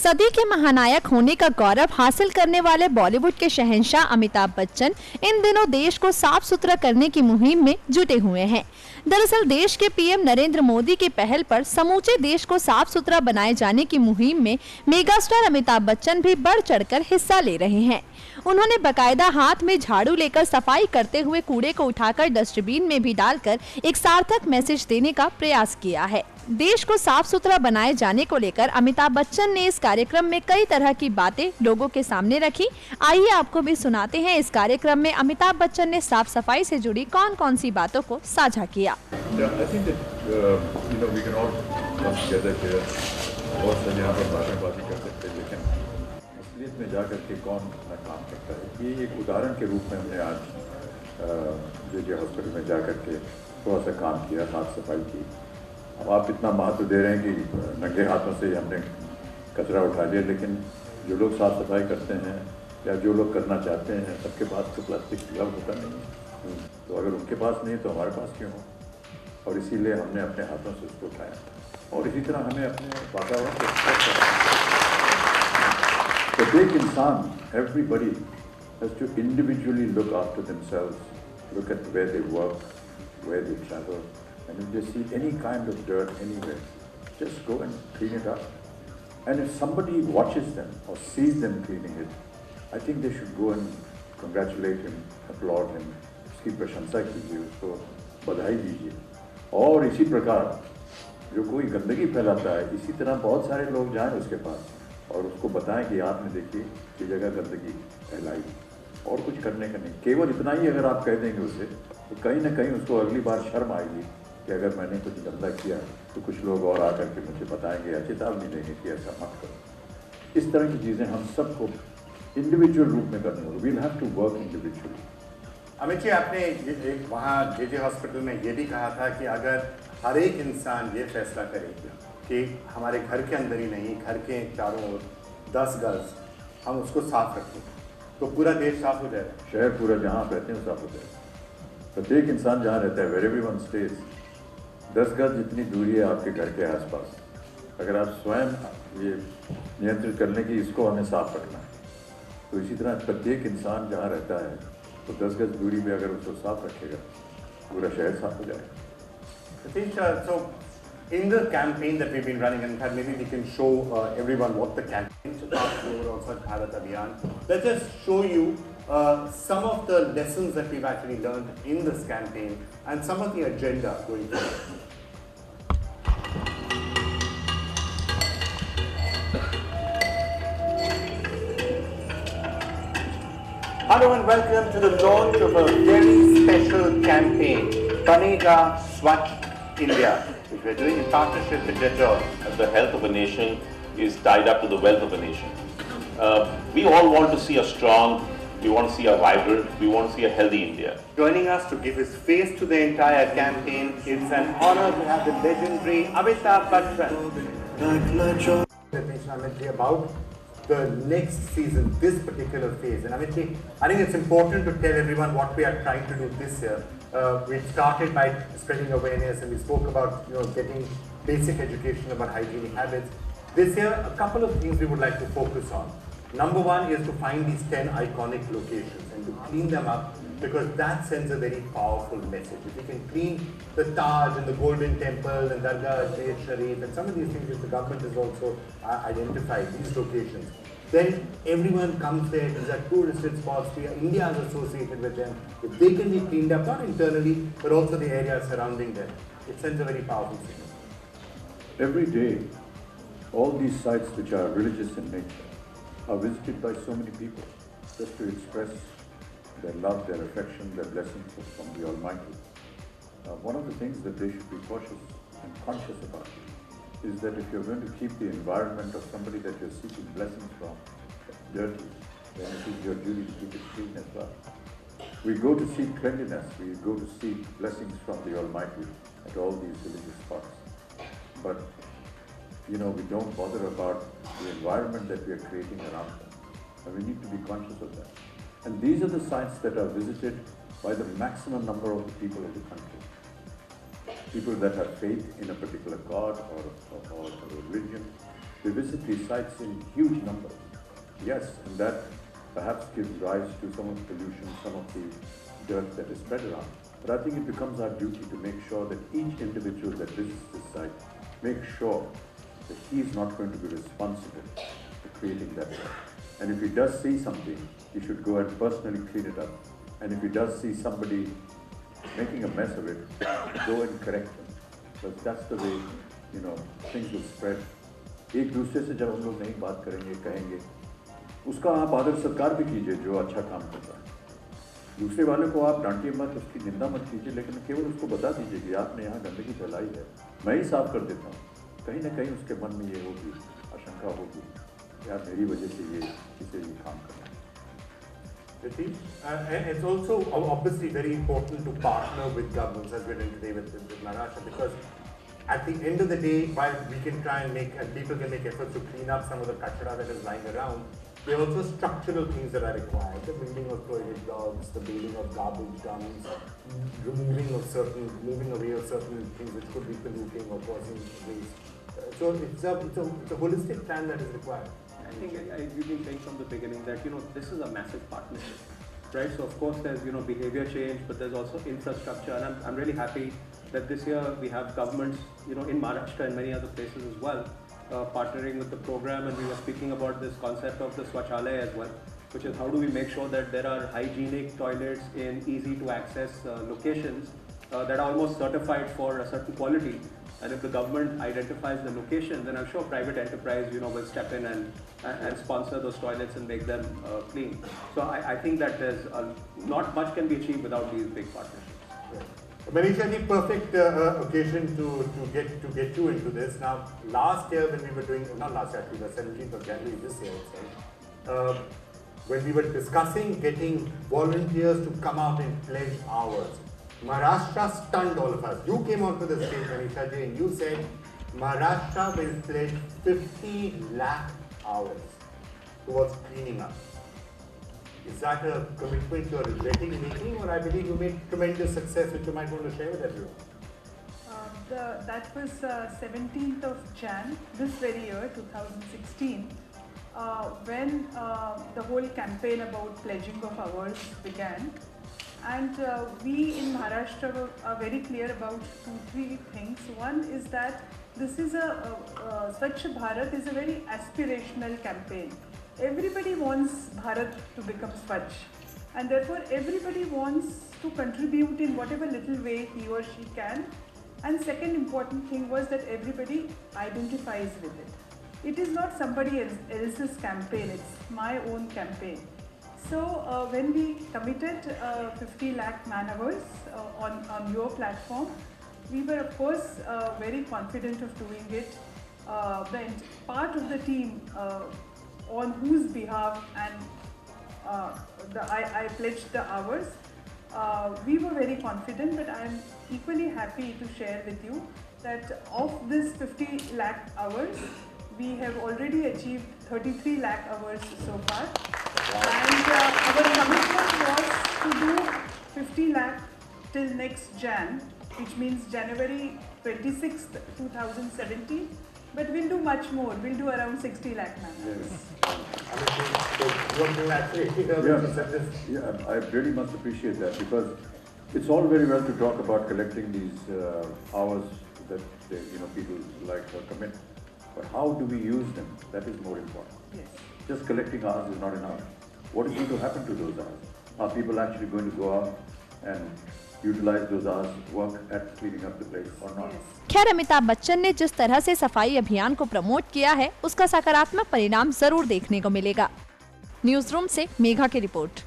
सदी के महानायक होने का गौरव हासिल करने वाले बॉलीवुड के शहंशाह अमिताभ बच्चन इन दिनों देश को साफ सुथरा करने की मुहिम में जुटे हुए हैं। दरअसल देश के पीएम नरेंद्र मोदी की पहल पर समूचे देश को साफ सुथरा बनाए जाने की मुहिम में मेगास्टार अमिताभ बच्चन भी बढ़ चढ़कर हिस्सा ले रहे हैं। उन्होंने बकायदा हाथ में झाड़ू लेकर सफाई करते हुए कूड़े को उठाकर डस्टबिन में भी डालकर एक सार्थक मैसेज देने का प्रयास किया है। देश को साफ सुथरा बनाए जाने को लेकर अमिताभ बच्चन ने इस कार्यक्रम में कई तरह की बातें लोगों के सामने रखी। आइए आपको भी सुनाते हैं इस कार्यक्रम में अमिताभ बच्चन ने साफ सफाई से जुड़ी कौन कौन सी बातों को साझा किया। में जाकर के कौन अपना काम करता है, ये एक उदाहरण के रूप में हमने आज जे हॉस्पिटल में जाकर के थोड़ा सा काम किया, साफ सफाई की। अब आप इतना महत्व दे रहे हैं कि नंगे हाथों से हमने कचरा उठा लिया, लेकिन जो लोग साफ सफाई करते हैं या जो लोग करना चाहते हैं, सबके पास तो प्लास्टिक ग्लव होता नहीं है। तो अगर उनके पास नहीं तो हमारे पास क्यों हो? और इसीलिए हमने अपने हाथों से उसको उठाया। और इसी तरह हमें अपने वातावरण को प्रत्येक इंसान, everybody has to individually look after themselves, look at where they work, where they travel, and if they see any kind of dirt anywhere, just go and clean it up. And if somebody watches them or sees them cleaning it, I think they should go and congratulate him, applaud him, उसकी प्रशंसा कीजिए, उसको बधाई दीजिए। और इसी प्रकार जो कोई गंदगी फैलाता है, इसी तरह बहुत सारे लोग जाएं उसके पास और उसको बताएं कि आपने देखिए ये जगह गंदगी फैलाई, और कुछ करने का नहीं। केवल इतना ही अगर आप कह देंगे उसे, तो कहीं ना कहीं उसको अगली बार शर्म आएगी कि अगर मैंने कुछ गंदा किया तो कुछ लोग और आकर के मुझे बताएंगे या चेतावनी देंगे कि ऐसा मत करो। इस तरह की चीज़ें हम सबको इंडिविजुअल रूप में करनी होगी। We'll have to work individually. Amit ji, आपने वहाँ जे हॉस्पिटल में ये भी कहा था कि अगर हर एक इंसान ये फैसला करे कि हमारे घर के अंदर ही नहीं, घर के चारों ओर 10 गज हम उसको साफ रखें, तो पूरा देश साफ हो जाएगा। शहर पूरा जहाँ आप रहते हैं साफ हो जाएगा। प्रत्येक इंसान जहाँ रहता है, वेर एवरीवन स्टेज, 10 गज जितनी दूरी है आपके घर के आसपास, अगर आप स्वयं ये नियंत्रित कर लें कि इसको हमें साफ रखना है, तो इसी तरह प्रत्येक इंसान जहाँ रहता है तो 10 गज दूरी में अगर उसको साफ रखेगा, पूरा शहर साफ हो जाएगा। So in the campaign that we've been running, and maybe we can show everyone what the campaign is about, overall Swachh Bharat Abhiyan. Let's just show you some of the lessons that we've actually learned in this campaign and some of the agenda going forward. Hello and welcome to the launch of a very special campaign, Banega Swachh India, which we're doing in partnership with Dettol. The health of a nation is tied up to the wealth of a nation. We all want to see a strong, we want to see a vibrant, we want to see a healthy India. Joining us to give his face to the entire campaign, it's an honor to have the legendary Amitabh Bachchan. About the next season, this particular phase. And Amit ji, I think it's important to tell everyone what we are trying to do this year. We started by spreading awareness, and we spoke about getting basic education about hygienic habits. This year, a couple of things we would like to focus on. Number one is to find these 10 iconic locations and to clean them up, because that sends a very powerful message. If we can clean the Taj and the Golden Temple and Dargah Sharif Sharif and some of these things which the government has also identified, these locations, then everyone comes there. These are tourist spots. India is associated with them. If they can be cleaned up, not internally, but also the area surrounding them, it sends a very powerful signal. Every day, all these sites which are religious in nature are visited by so many people just to express their love, their affection, their blessings from the Almighty. One of the things that they should be cautious and conscious about is that if you're going to keep the environment of somebody that you're seeking blessings from dirty, then it is your duty to keep it clean as well. We go to seek cleanliness, we go to seek blessings from the Almighty at all these religious spots. But, we don't bother about the environment that we are creating around them. And we need to be conscious of that. And these are the sites that are visited by the maximum number of the people of the country. People that have faith in a particular god or a religion, They visit these sites in huge numbers. Yes, and that perhaps gives rise to some of the pollution, some of the dirt that is spread around. But I think it becomes our duty to make sure that each individual that visits this site makes sure that he is not going to be responsible for creating that dirt. And if he does see something, he should go and personally clean it up. And if he does see somebody making a mess of it, go and correct him. Because that's the way, things will spread. एक दूसरे से जब हम लोग नई बात करेंगे, कहेंगे, उसका आप आदर सत्कार भी कीजिए जो अच्छा काम कर रहा है। दूसरे वाले को आप डांटिए मत, उसकी निंदा मत कीजिए, लेकिन केवल उसको बता दीजिए कि आपने यहाँ गंदगी फैलाई है, मैं ही साफ कर देता हूँ। कहीं ना कहीं उसके मन में ये होगी, आशंका होगी, यार मेरी वजह से ये किसी ये काम कर रहा है। It's also obviously very important to partner with governments as we're doing today with Maharashtra, because at the end of the day, while we can try and people can make efforts to clean up some of the kachra that is lying around, there are also structural things that are required. The building of toilet blocks, the building of garbage dumps, moving away of certain things which could be polluting or causing waste. So it's a holistic plan that is required. I think we've been saying from the beginning that this is a massive partnership, right? So of course there's behavior change, but there's also infrastructure, and I'm really happy that this year we have governments in Maharashtra and many other places as well partnering with the program, and we were speaking about this concept of the Swachalaya as well, which is how do we make sure that there are hygienic toilets in easy to access locations that are almost certified for a certain quality. And if the government identifies the location, then I'm sure private enterprise, will step in and sponsor those toilets and make them clean. So I think that there's not much can be achieved without these big partnerships. Manisha, the perfect occasion to get you into this. Now, last year when we were doing, not last year, actually, the 17th of January this year itself, when we were discussing getting volunteers to come out and pledge hours, Maharashtra stunned all of us. You came onto the stage, Manisha Ji, and you said Maharashtra will pledge 50 lakh hours towards cleaning up. Is that a commitment you are regretting making, or I believe you made tremendous success which you might want to share with everyone? That was 17th of Jan, this very year, 2016, when the whole campaign about pledging of hours began. And we in Maharashtra are very clear about 2-3 things. One is that this is Swachh Bharat is a very aspirational campaign. Everybody wants Bharat to become Swachh, and therefore everybody wants to contribute in whatever little way he or she can. And second important thing was that everybody identifies with it. It is not somebody else's campaign, it's my own campaign. So when we committed 50 lakh man hours on your platform, we were of course very confident of doing it. When part of the team on whose behalf and I pledged the hours, we were very confident, but I am equally happy to share with you that of this 50 lakh hours, we have already achieved 33 lakh hours so far. And our commitment was to do 50 lakh till next Jan, which means January 26th, 2017. But we'll do much more. We'll do around 60 lakh man hours. Yeah, I really must appreciate that, because it's all very well to talk about collecting these hours that people like to commit, but how do we use them? That is more important. Yes. Just collecting hours is not enough. What is going to happen to those hours? Are people actually going to go out and utilize those hours, work at cleaning up the place or not? खैर, अमिताभ बच्चन ने जिस तरह से सफाई अभियान को promote किया है, उसका सकारात्मक परिणाम जरूर देखने को मिलेगा। न्यूज़ रूम से मेघा की रिपोर्ट।